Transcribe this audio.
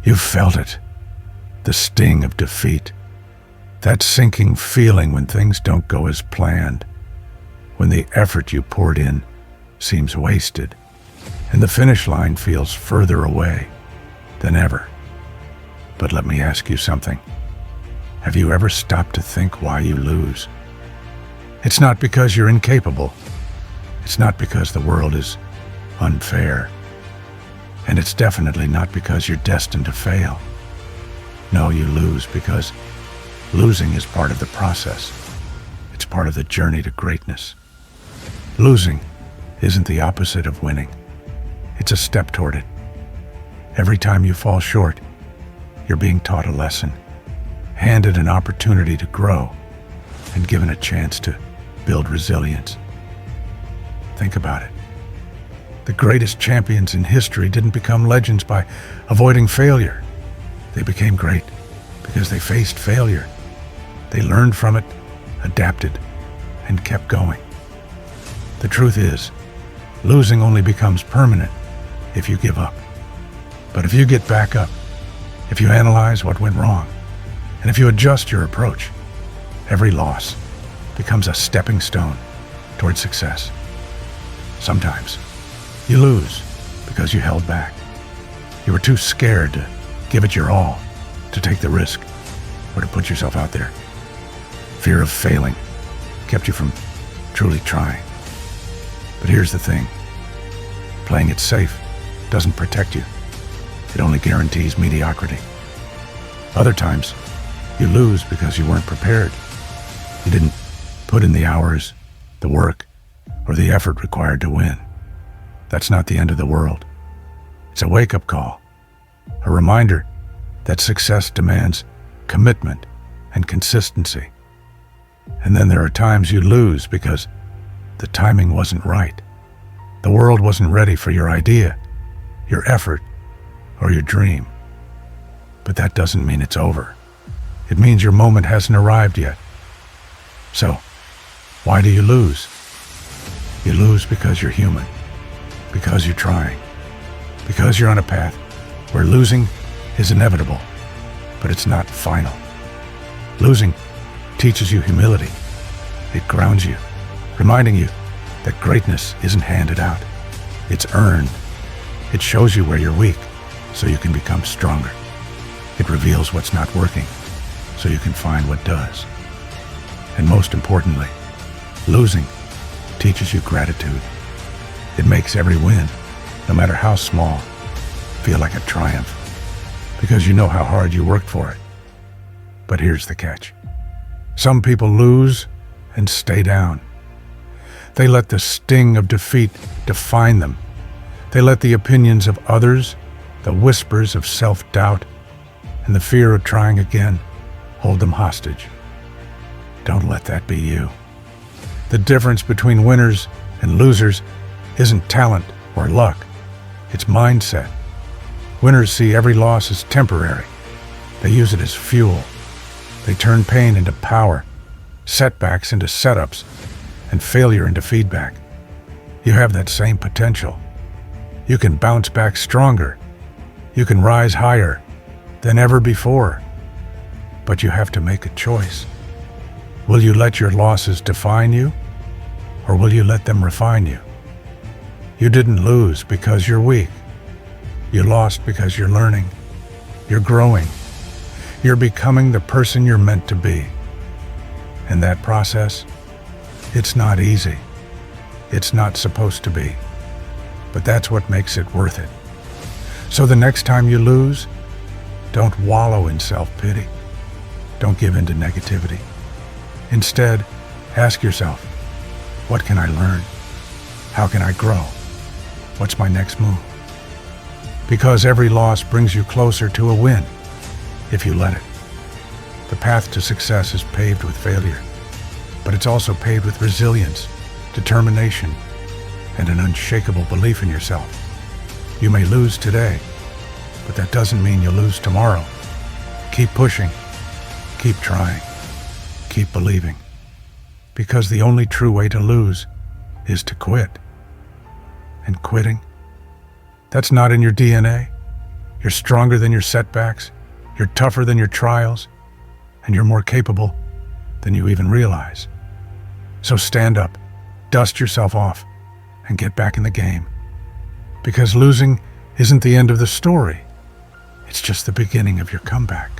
You've felt it, the sting of defeat, that sinking feeling when things don't go as planned, when the effort you poured in seems wasted, and the finish line feels further away than ever. But let me ask you something. Have you ever stopped to think why you lose? It's not because you're incapable. It's not because the world is unfair. And it's definitely not because you're destined to fail. No, you lose because losing is part of the process. It's part of the journey to greatness. Losing isn't the opposite of winning. It's a step toward it. Every time you fall short, you're being taught a lesson, handed an opportunity to grow, and given a chance to build resilience. Think about it. The greatest champions in history didn't become legends by avoiding failure. They became great because they faced failure. They learned from it, adapted, and kept going. The truth is, losing only becomes permanent if you give up. But if you get back up, if you analyze what went wrong, and if you adjust your approach, every loss becomes a stepping stone toward success. Sometimes you lose because you held back. You were too scared to give it your all, to take the risk, or to put yourself out there. Fear of failing kept you from truly trying. But here's the thing. Playing it safe doesn't protect you. It only guarantees mediocrity. Other times, you lose because you weren't prepared. You didn't put in the hours, the work, or the effort required to win. That's not the end of the world. It's a wake-up call, a reminder that success demands commitment and consistency. And then there are times you lose because the timing wasn't right. The world wasn't ready for your idea, your effort, or your dream. But that doesn't mean it's over. It means your moment hasn't arrived yet. So, why do you lose? You lose because you're human, because you're trying, because you're on a path where losing is inevitable, but it's not final. Losing teaches you humility. It grounds you, reminding you that greatness isn't handed out. It's earned. It shows you where you're weak, so you can become stronger. It reveals what's not working, so you can find what does. And most importantly, losing teaches you gratitude. It makes every win, no matter how small, feel like a triumph, because you know how hard you worked for it. But here's the catch. Some people lose and stay down. They let the sting of defeat define them. They let the opinions of others, the whispers of self-doubt, and the fear of trying again hold them hostage. Don't let that be you. The difference between winners and losers isn't talent or luck. It's mindset. Winners see every loss as temporary. They use it as fuel. They turn pain into power, setbacks into setups, and failure into feedback. You have that same potential. You can bounce back stronger. You can rise higher than ever before. But you have to make a choice. Will you let your losses define you, or will you let them refine you? You didn't lose because you're weak. You lost because you're learning. You're growing. You're becoming the person you're meant to be. And that process, it's not easy. It's not supposed to be. But that's what makes it worth it. So the next time you lose, don't wallow in self-pity. Don't give in to negativity. Instead, ask yourself, what can I learn? How can I grow? What's my next move? Because every loss brings you closer to a win, if you let it. The path to success is paved with failure, but it's also paved with resilience, determination, and an unshakable belief in yourself. You may lose today, but that doesn't mean you'll lose tomorrow. Keep pushing, keep trying, keep believing, because the only true way to lose is to quit. And quitting, that's not in your DNA. You're stronger than your setbacks, you're tougher than your trials, and you're more capable than you even realize. So stand up, dust yourself off, and get back in the game. Because losing isn't the end of the story. It's just the beginning of your comeback.